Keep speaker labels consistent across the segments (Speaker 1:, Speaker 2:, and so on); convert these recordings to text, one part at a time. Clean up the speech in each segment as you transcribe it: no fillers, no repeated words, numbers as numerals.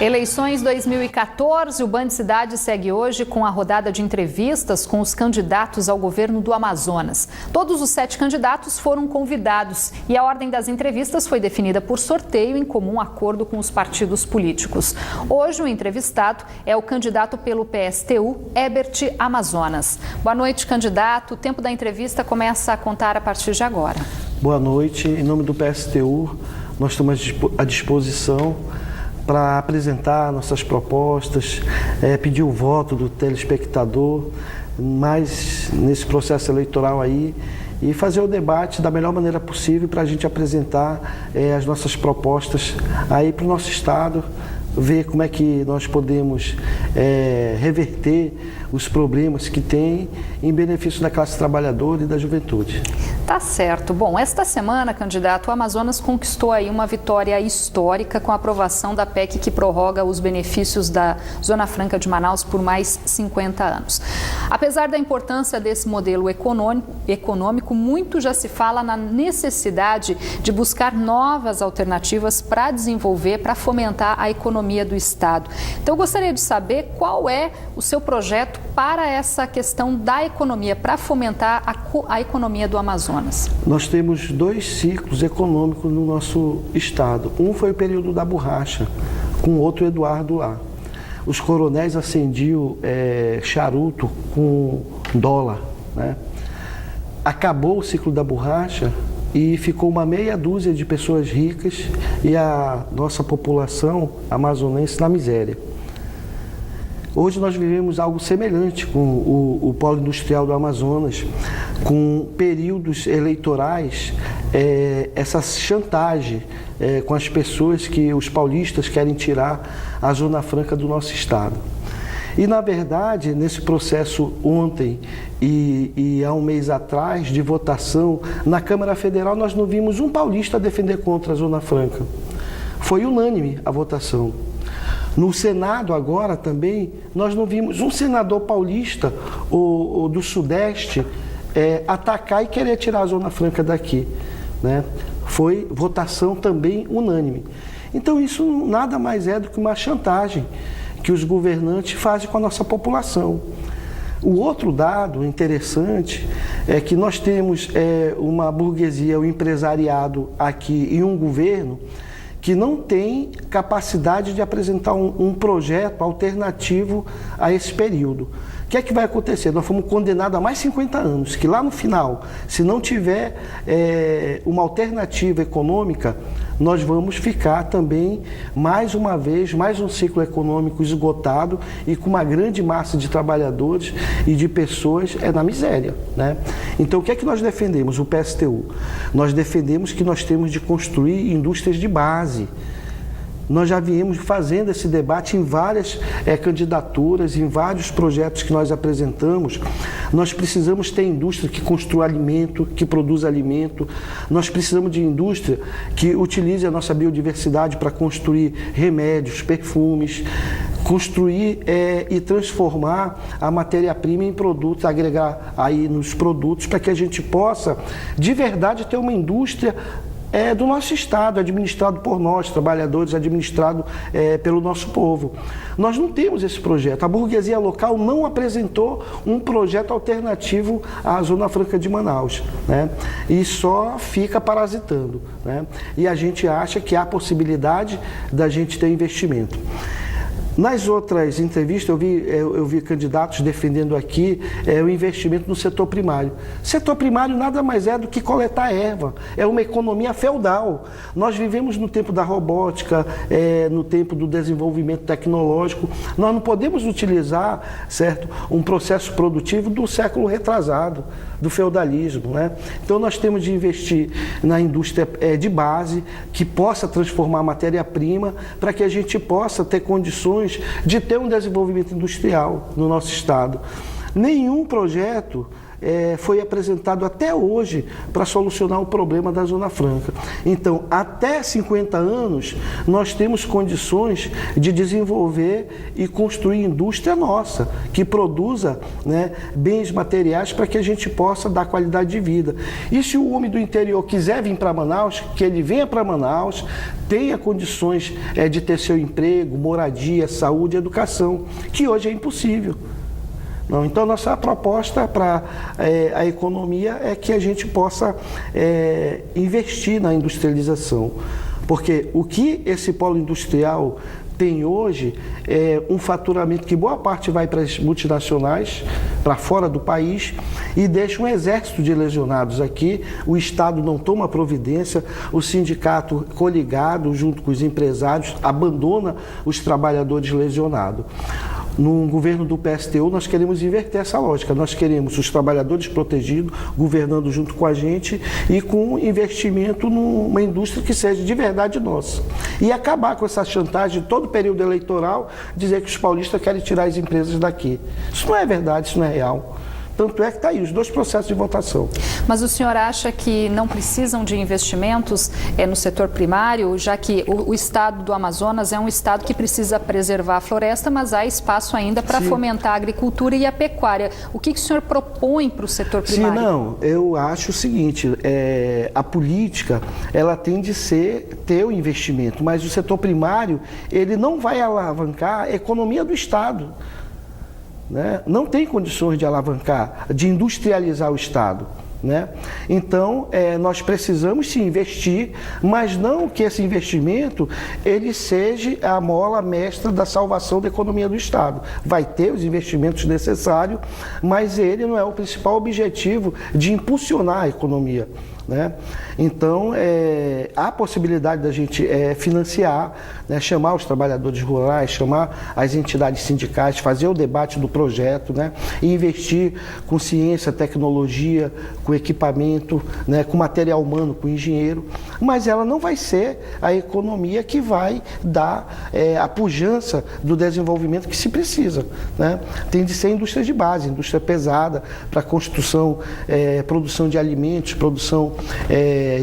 Speaker 1: Eleições 2014, o Band Cidade segue hoje com a rodada de entrevistas com os candidatos ao governo do Amazonas. Todos os 7 candidatos foram convidados e a ordem das entrevistas foi definida por sorteio em comum acordo com os partidos políticos. Hoje o entrevistado é o candidato pelo PSTU, Herbert Amazonas. Boa noite, candidato. O tempo da entrevista começa a contar a partir de agora.
Speaker 2: Boa noite. Em nome do PSTU, nós estamos à disposição para apresentar nossas propostas, pedir o voto do telespectador, mais nesse processo eleitoral aí, e fazer o debate da melhor maneira possível para a gente apresentar as nossas propostas aí para o nosso estado, ver como é que nós podemos reverter os problemas que tem em benefício da classe trabalhadora e da juventude.
Speaker 1: Tá certo. Bom, esta semana, candidato, o Amazonas conquistou aí uma vitória histórica com a aprovação da PEC que prorroga os benefícios da Zona Franca de Manaus por mais 50 anos. Apesar da importância desse modelo econômico, muito já se fala na necessidade de buscar novas alternativas para desenvolver, para fomentar a economia do estado. Então, eu gostaria de saber qual é o seu projeto para essa questão da economia, para fomentar a economia do Amazonas.
Speaker 2: Nós temos 2 ciclos econômicos no nosso estado. Um foi o período da borracha, com outro Eduardo lá. Os coronéis acendiam charuto com dólar, né? Acabou o ciclo da borracha e ficou uma meia dúzia de pessoas ricas e a nossa população amazonense na miséria. Hoje nós vivemos algo semelhante com o polo industrial do Amazonas, com períodos eleitorais, essa chantagem com as pessoas que os paulistas querem tirar a Zona Franca do nosso estado. E, na verdade, nesse processo ontem e há um mês atrás de votação, na Câmara Federal nós não vimos um paulista defender contra a Zona Franca. Foi unânime a votação. No Senado agora também, nós não vimos um senador paulista ou do Sudeste atacar e querer tirar a Zona Franca daqui, né? Foi votação também unânime. Então isso nada mais é do que uma chantagem que os governantes fazem com a nossa população. O outro dado interessante é que nós temos uma burguesia, um empresariado aqui e um governo que não tem capacidade de apresentar um projeto alternativo a esse período. O que é que vai acontecer? Nós fomos condenados a mais 50 anos, que lá no final, se não tiver uma alternativa econômica, nós vamos ficar também, mais uma vez, mais um ciclo econômico esgotado e com uma grande massa de trabalhadores e de pessoas na miséria, né? Então, o que é que nós defendemos, o PSTU? Nós defendemos que nós temos de construir indústrias de base. Nós já viemos fazendo esse debate em várias candidaturas, em vários projetos que nós apresentamos. Nós precisamos ter indústria que construa alimento, que produza alimento. Nós precisamos de indústria que utilize a nossa biodiversidade para construir remédios, perfumes, construir e transformar a matéria-prima em produtos, agregar aí nos produtos para que a gente possa, de verdade, ter uma indústria do nosso estado, administrado por nós, trabalhadores, administrado pelo nosso povo. Nós não temos esse projeto. A burguesia local não apresentou um projeto alternativo à Zona Franca de Manaus, né? E só fica parasitando, né? E a gente acha que há possibilidade da gente ter investimento. Nas outras entrevistas, eu vi candidatos defendendo aqui o investimento no setor primário. Setor primário nada mais é do que coletar erva, é uma economia feudal. Nós vivemos no tempo da robótica, no tempo do desenvolvimento tecnológico. Nós não podemos utilizar, certo, um processo produtivo do século retrasado, do feudalismo, né? Então nós temos de investir na indústria de base, que possa transformar a matéria-prima, para que a gente possa ter condições de ter um desenvolvimento industrial no nosso estado. Nenhum projeto foi apresentado até hoje para solucionar o problema da Zona Franca. Então, até 50 anos, nós temos condições de desenvolver e construir indústria nossa, que produza, né, bens materiais para que a gente possa dar qualidade de vida. E se o homem do interior quiser vir para Manaus, que ele venha para Manaus, tenha condições de ter seu emprego, moradia, saúde e educação, que hoje é impossível. Não, então, nossa proposta para a economia é que a gente possa investir na industrialização. Porque o que esse polo industrial tem hoje é um faturamento que boa parte vai para as multinacionais, para fora do país, e deixa um exército de lesionados aqui. O Estado não toma providência, o sindicato coligado junto com os empresários abandona os trabalhadores lesionados. No governo do PSTU, nós queremos inverter essa lógica. Nós queremos os trabalhadores protegidos, governando junto com a gente e com investimento numa indústria que seja de verdade nossa. E acabar com essa chantagem de todo período eleitoral, dizer que os paulistas querem tirar as empresas daqui. Isso não é verdade, isso não é real. Tanto é que está aí, os dois processos de votação.
Speaker 1: Mas o senhor acha que não precisam de investimentos no setor primário, já que o estado do Amazonas é um estado que precisa preservar a floresta, mas há espaço ainda para fomentar a agricultura e a pecuária. O que o senhor propõe para o setor primário?
Speaker 2: Sim, não, eu acho o seguinte, a política, ela tem de ter o investimento, mas o setor primário, ele não vai alavancar a economia do estado. Né? Não tem condições de alavancar, de industrializar o Estado. Né? Então, nós precisamos sim investir, mas não que esse investimento ele seja a mola mestra da salvação da economia do Estado. Vai ter os investimentos necessários, mas ele não é o principal objetivo de impulsionar a economia. Né? Então, há possibilidade da gente financiar, né? Chamar os trabalhadores rurais, chamar as entidades sindicais, fazer o debate do projeto, né? E investir com ciência, tecnologia, com equipamento, né? Com material humano, com engenheiro, mas ela não vai ser a economia que vai dar a pujança do desenvolvimento que se precisa. Né? Tem de ser indústria de base, indústria pesada, para construção, produção de alimentos, produção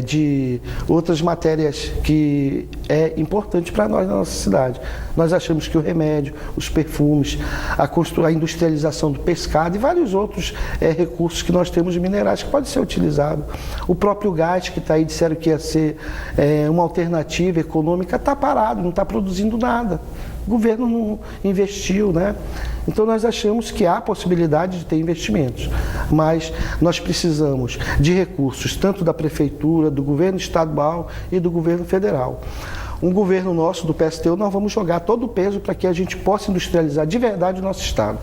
Speaker 2: de outras matérias que é importante para nós na nossa cidade. Nós achamos que o remédio, os perfumes, a industrialização do pescado e vários outros recursos que nós temos de minerais que podem ser utilizados. O próprio gás que está aí, disseram que ia ser uma alternativa econômica, está parado, não está produzindo nada. O governo não investiu, né? Então nós achamos que há possibilidade de ter investimentos, mas nós precisamos de recursos tanto da prefeitura, do governo estadual e do governo federal. Um governo nosso, do PSTU, nós vamos jogar todo o peso para que a gente possa industrializar de verdade o nosso estado.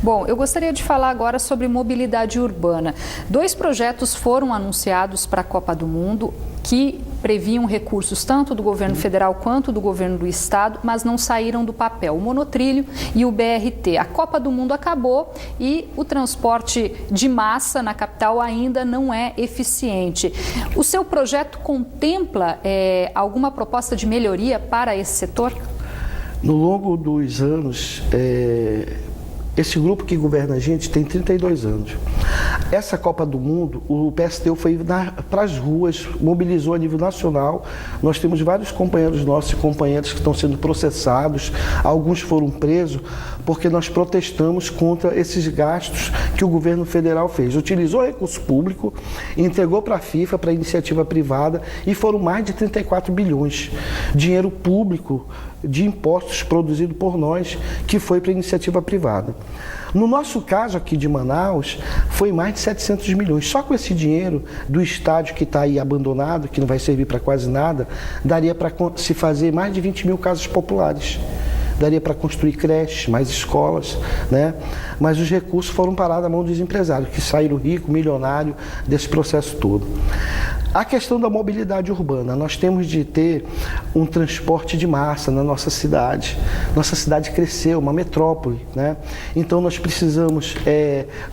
Speaker 1: Bom, eu gostaria de falar agora sobre mobilidade urbana. 2 projetos foram anunciados para a Copa do Mundo que previam recursos tanto do governo federal quanto do governo do estado, mas não saíram do papel, o monotrilho e o BRT. A Copa do Mundo acabou e o transporte de massa na capital ainda não é eficiente. O seu projeto contempla alguma proposta de melhoria para esse setor?
Speaker 2: No longo dos anos, esse grupo que governa a gente tem 32 anos. Essa Copa do Mundo, o PSTU foi para as ruas, mobilizou a nível nacional. Nós temos vários companheiros nossos e companheiras que estão sendo processados, alguns foram presos, porque nós protestamos contra esses gastos que o governo federal fez. Utilizou recurso público, entregou para a FIFA, para a iniciativa privada, e foram mais de 34 bilhões. Dinheiro público de impostos produzido por nós, que foi para a iniciativa privada. No nosso caso aqui de Manaus, foi mais de 700 milhões. Só com esse dinheiro do estádio que está aí abandonado, que não vai servir para quase nada, daria para se fazer mais de 20 mil casas populares. Daria para construir creches, mais escolas, né? Mas os recursos foram parados na mão dos empresários, que saíram ricos, milionários desse processo todo. A questão da mobilidade urbana, nós temos de ter um transporte de massa na nossa cidade. Nossa cidade cresceu, uma metrópole, né? Então nós precisamos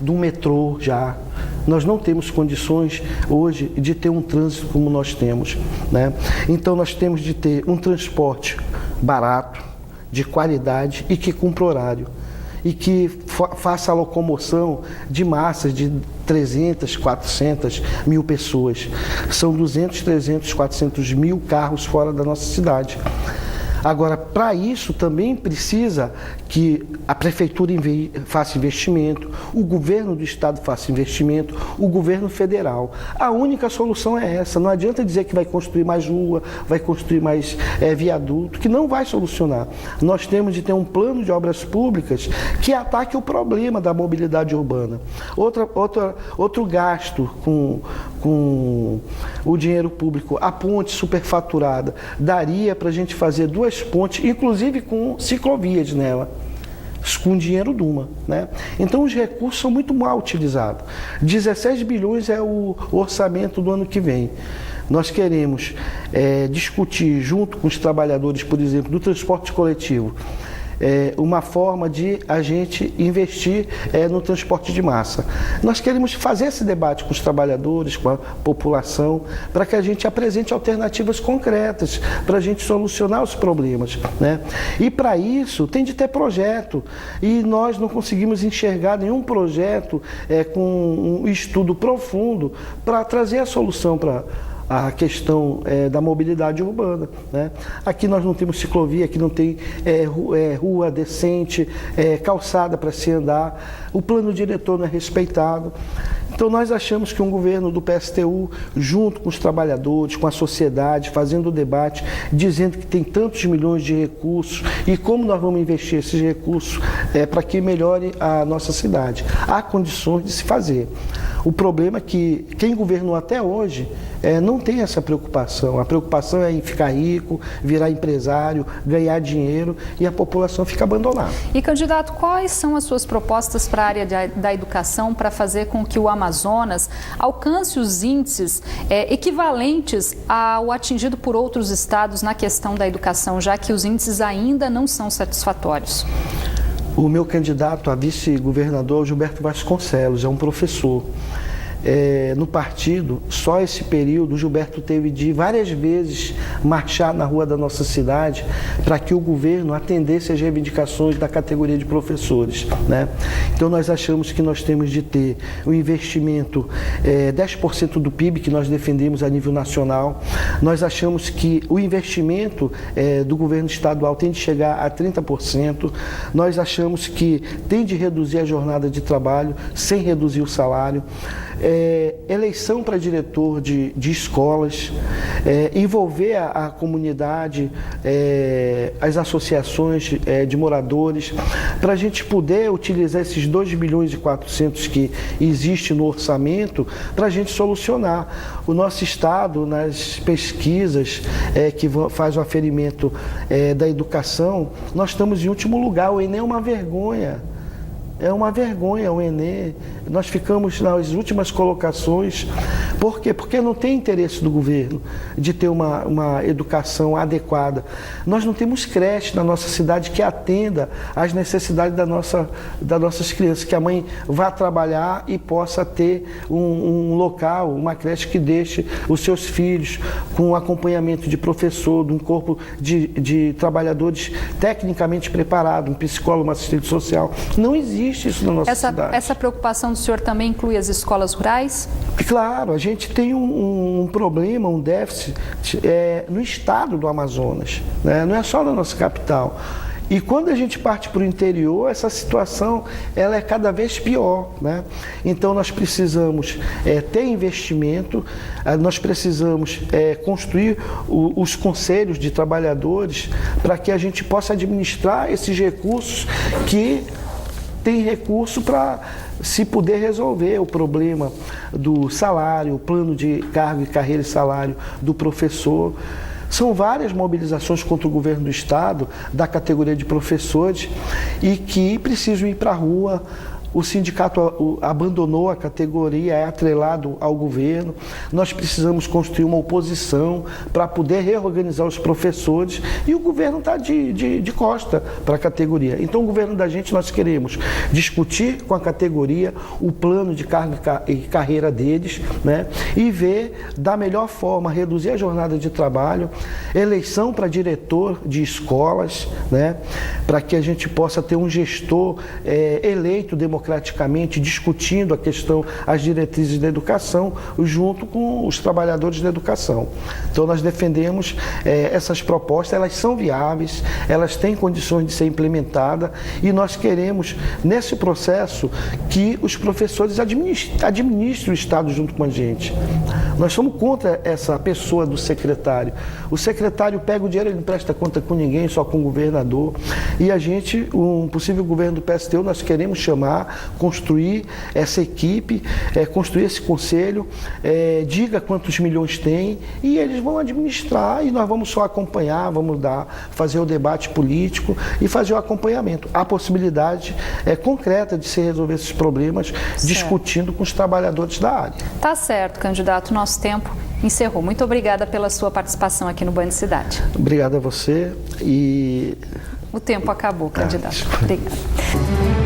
Speaker 2: de um metrô já. Nós não temos condições hoje de ter um trânsito como nós temos, né? Então nós temos de ter um transporte barato, de qualidade e que cumpra horário. e que faça a locomoção de massas de 300, 400 mil pessoas. São 200, 300, 400 mil carros fora da nossa cidade. Agora, para isso também precisa que a prefeitura faça investimento, o governo do estado faça investimento, o governo federal. A única solução é essa. Não adianta dizer que vai construir mais rua, vai construir mais viaduto, que não vai solucionar. Nós temos de ter um plano de obras públicas que ataque o problema da mobilidade urbana. Outro gasto com o dinheiro público, a ponte superfaturada, daria para a gente fazer 2 pontes, inclusive com ciclovias nela, com dinheiro Duma, né? Então os recursos são muito mal utilizados. 16 bilhões é o orçamento do ano que vem. Nós queremos discutir junto com os trabalhadores, por exemplo, do transporte coletivo, uma forma de a gente investir no transporte de massa. Nós queremos fazer esse debate com os trabalhadores, com a população, para que a gente apresente alternativas concretas, para a gente solucionar os problemas, né? E para isso tem de ter projeto, e nós não conseguimos enxergar nenhum projeto com um estudo profundo para trazer a solução para a questão da mobilidade urbana, né? Aqui nós não temos ciclovia, aqui não tem rua decente, calçada para se andar, o plano diretor não é respeitado. Então nós achamos que um governo do PSTU, junto com os trabalhadores, com a sociedade, fazendo o debate, dizendo que tem tantos milhões de recursos e como nós vamos investir esses recursos para que melhore a nossa cidade. Há condições de se fazer. O problema é que quem governou até hoje não tem essa preocupação. A preocupação é em ficar rico, virar empresário, ganhar dinheiro, e a população fica abandonada.
Speaker 1: E, candidato, quais são as suas propostas para a área da educação para fazer com que o Amazonas alcance os índices equivalentes ao atingido por outros estados na questão da educação, já que os índices ainda não são satisfatórios?
Speaker 2: O meu candidato a vice-governador é o Gilberto Vasconcelos, é um professor. No partido, só esse período, o Gilberto teve de várias vezes marchar na rua da nossa cidade para que o governo atendesse às reivindicações da categoria de professores, né? Então nós achamos que nós temos de ter o investimento 10% do PIB que nós defendemos a nível nacional. Nós achamos que o investimento do governo estadual tem de chegar a 30%. Nós achamos que tem de reduzir a jornada de trabalho sem reduzir o salário. Eleição para diretor de escolas, envolver a comunidade, as associações de moradores, para a gente poder utilizar esses 2 milhões e 400 que existe no orçamento para a gente solucionar. O nosso estado, nas pesquisas que faz o aferimento da educação, nós estamos em último lugar. O Enem é uma vergonha. É uma vergonha o Enem. Nós ficamos nas últimas colocações. Por quê? Porque não tem interesse do governo de ter uma educação adequada. Nós não temos creche na nossa cidade que atenda às necessidades das nossas crianças, que a mãe vá trabalhar e possa ter um local, uma creche que deixe os seus filhos com acompanhamento de professor, de um corpo de trabalhadores tecnicamente preparado, um psicólogo, um assistente social. Não existe isso na nossa cidade.
Speaker 1: Essa preocupação do senhor também inclui as escolas rurais?
Speaker 2: Claro, a gente tem um problema, um déficit no estado do Amazonas, né? Não é só na nossa capital. E quando a gente parte para o interior, essa situação ela é cada vez pior, né? Então nós precisamos ter investimento, nós precisamos construir os conselhos de trabalhadores para que a gente possa administrar esses recursos que tem recurso para se poder resolver o problema do salário, o plano de cargo e carreira e salário do professor. São várias mobilizações contra o governo do estado, da categoria de professores, e que precisam ir para a rua. O sindicato abandonou a categoria, é atrelado ao governo. Nós precisamos construir uma oposição para poder reorganizar os professores e o governo está de costa para a categoria. Então, o governo da gente, nós queremos discutir com a categoria o plano de carga e carreira deles, né? E ver da melhor forma reduzir a jornada de trabalho, eleição para diretor de escolas, né? Para que a gente possa ter um gestor eleito democraticamente, discutindo a questão, as diretrizes da educação, junto com os trabalhadores da educação. Então, nós defendemos essas propostas, elas são viáveis, elas têm condições de ser implementadas e nós queremos, nesse processo, que os professores administrem o Estado junto com a gente. Nós somos contra essa pessoa do secretário. O secretário pega o dinheiro, ele não presta conta com ninguém, só com o governador. E a gente, um possível governo do PSTU, nós queremos chamar, construir essa equipe, construir esse conselho, diga quantos milhões tem e eles vão administrar e nós vamos só acompanhar, vamos fazer o debate político e fazer o acompanhamento. A possibilidade concreta de se resolver esses problemas discutindo com os trabalhadores da área.
Speaker 1: Tá certo, candidato. Nosso tempo encerrou. Muito obrigada pela sua participação aqui no Band Cidade.
Speaker 2: Obrigado a você e...
Speaker 1: O tempo acabou, candidato. Obrigada.